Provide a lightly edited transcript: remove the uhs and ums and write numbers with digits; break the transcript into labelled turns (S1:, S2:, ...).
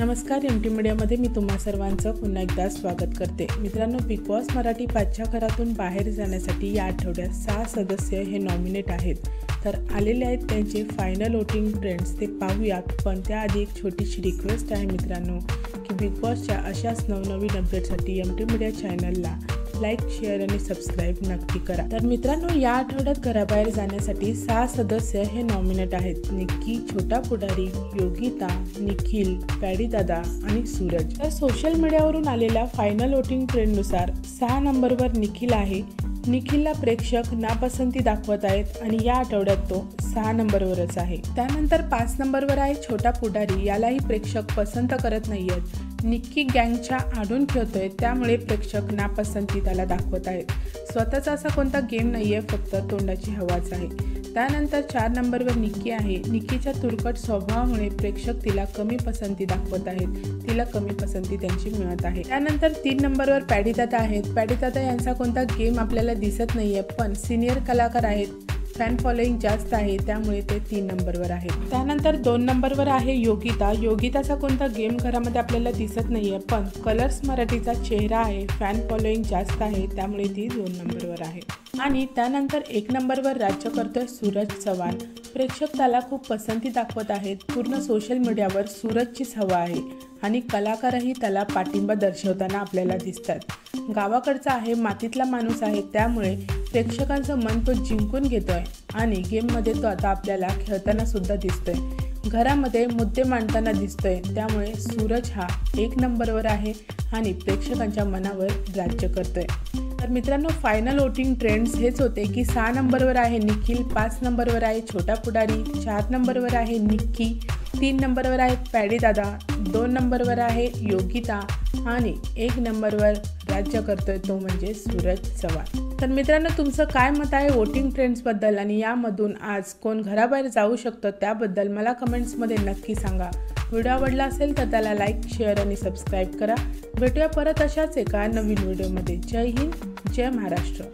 S1: नमस्कार, M T मीडियामध्ये मी तुम्हा सर्वांचं पुन्हा एकदा स्वागत करते। मित्रांनो, बिग बॉस मराठी 5च्या घरातून बाहेर जाण्यासाठी या आठवड्यात 6 सदस्य हे नॉमिनेट आहेत। तर आलेले आहेत त्यांचे फायनल वोटिंग ट्रेंड्स, ते पाहूयात। पण त्याआधी एक छोटीशी रिक्वेस्ट आहे मित्रांनो की बिग बॉसच्या अशाच नवनवीन अपडेटसाठी एम टी मीडिया चॅनलला लाईक, शेअर आणि सबस्क्राईब नक्की करा। तर मित्रांनो, या आठवड्यात घराबाहेर जाण्यासाठी 6 सदस्य हे नॉमिनेट आहेत। निक्की, छोटा पुढारी, योगिता, निखिल, पॅडी दादा आणि सूरज। तर सोशल मीडियावरून आलेल्या फायनल वोटिंग ट्रेंडनुसार 6 नंबरवर निखिल आहे। निखिलला प्रेक्षक नापसंती दाखवत आहेत आणि या आठवड्यात तो 6 नंबरवरच आहे। त्यानंतर 5 नंबरवर आहे छोटा पुढारी, यालाही प्रेक्षक पसंत करत नाहीयेत। निक्की गँगच्या आडून खेळतोय, त्यामुळे प्रेक्षक नापसंती त्याला दाखवत आहेत। स्वतःचा असा कोणता गेम नाहीये, फक्त तोंडाची हवाच आहे। त्यानंतर 4 नंबरवर निक्की आहे। निक्कीच्या तुरकट स्वभावामुळे प्रेक्षक तिला कमी पसंती दाखवत आहेत, तिला कमी पसंती त्यांची मिळत आहे। त्यानंतर 3 नंबरवर पॅडी दादा आहेत। पॅडी दादा यांचा कोणता गेम आपल्याला दिसत नाहीये, पण सिनियर कलाकार आहेत, फॅन फॉलोईंग जास्त आहे, त्यामुळे ते 3 नंबरवर आहेत। त्यानंतर 2 नंबरवर आहे योगिता। योगिताचा कोणता गेम घरामध्ये आपल्याला दिसत नाहीये, पण कलर्स मराठीचा चेहरा आहे, फॅन फॉलोईंग जास्त आहे, त्यामुळे ती 2 नंबरवर आहे। आणि त्यानंतर 1 नंबरवर राज्य करतोय सूरज चव्हाण। प्रेक्षक त्याला खूप पसंती दाखवत आहेत। पूर्ण सोशल मीडियावर सूरजचीच हवा आहे आणि कलाकारही त्याला पाठिंबा दर्शवताना आपल्याला दिसतात। गावाकडचा आहे, मातीतला माणूस आहे, त्यामुळे प्रेक्षकांचं मन तो जिंकून घेतोय आणि गेममध्ये तो आता आपल्याला खेळताना सुद्धा दिसतोय, घरामध्ये मुद्दे मांडताना दिसतोय, त्यामुळे सूरज हा 1 नंबरवर आहे आणि प्रेक्षकांच्या मनावर राज्य करतोय। तर मित्रांनो, फायनल वोटिंग ट्रेंड्स हेच होते की 6 नंबरवर आहे निखिल, 5 नंबरवर आहे छोटा पुढारी, 4 नंबरवर आहे निक्की, 3 नंबरवर आहे पॅडी दादा, 2 नंबरवर आहे योगिता आणि 1 नंबरवर राज्य करतोय तो म्हणजे सूरज चव्हाण। तर मित्रांनो, तुमचं काय मत आहे वोटिंग ट्रेंड्सबद्दल आणि यामधून आज कोण घराबाहेर जाऊ शकतं त्याबद्दल मला कमेंट्समध्ये नक्की सांगा। व्हिडिओ आवडला असेल तर त्याला लाईक, शेअर आणि सबस्क्राईब करा। भेटूया परत अशाच एका नवीन व्हिडिओमध्ये। जय हिंद, जय महाराष्ट्र।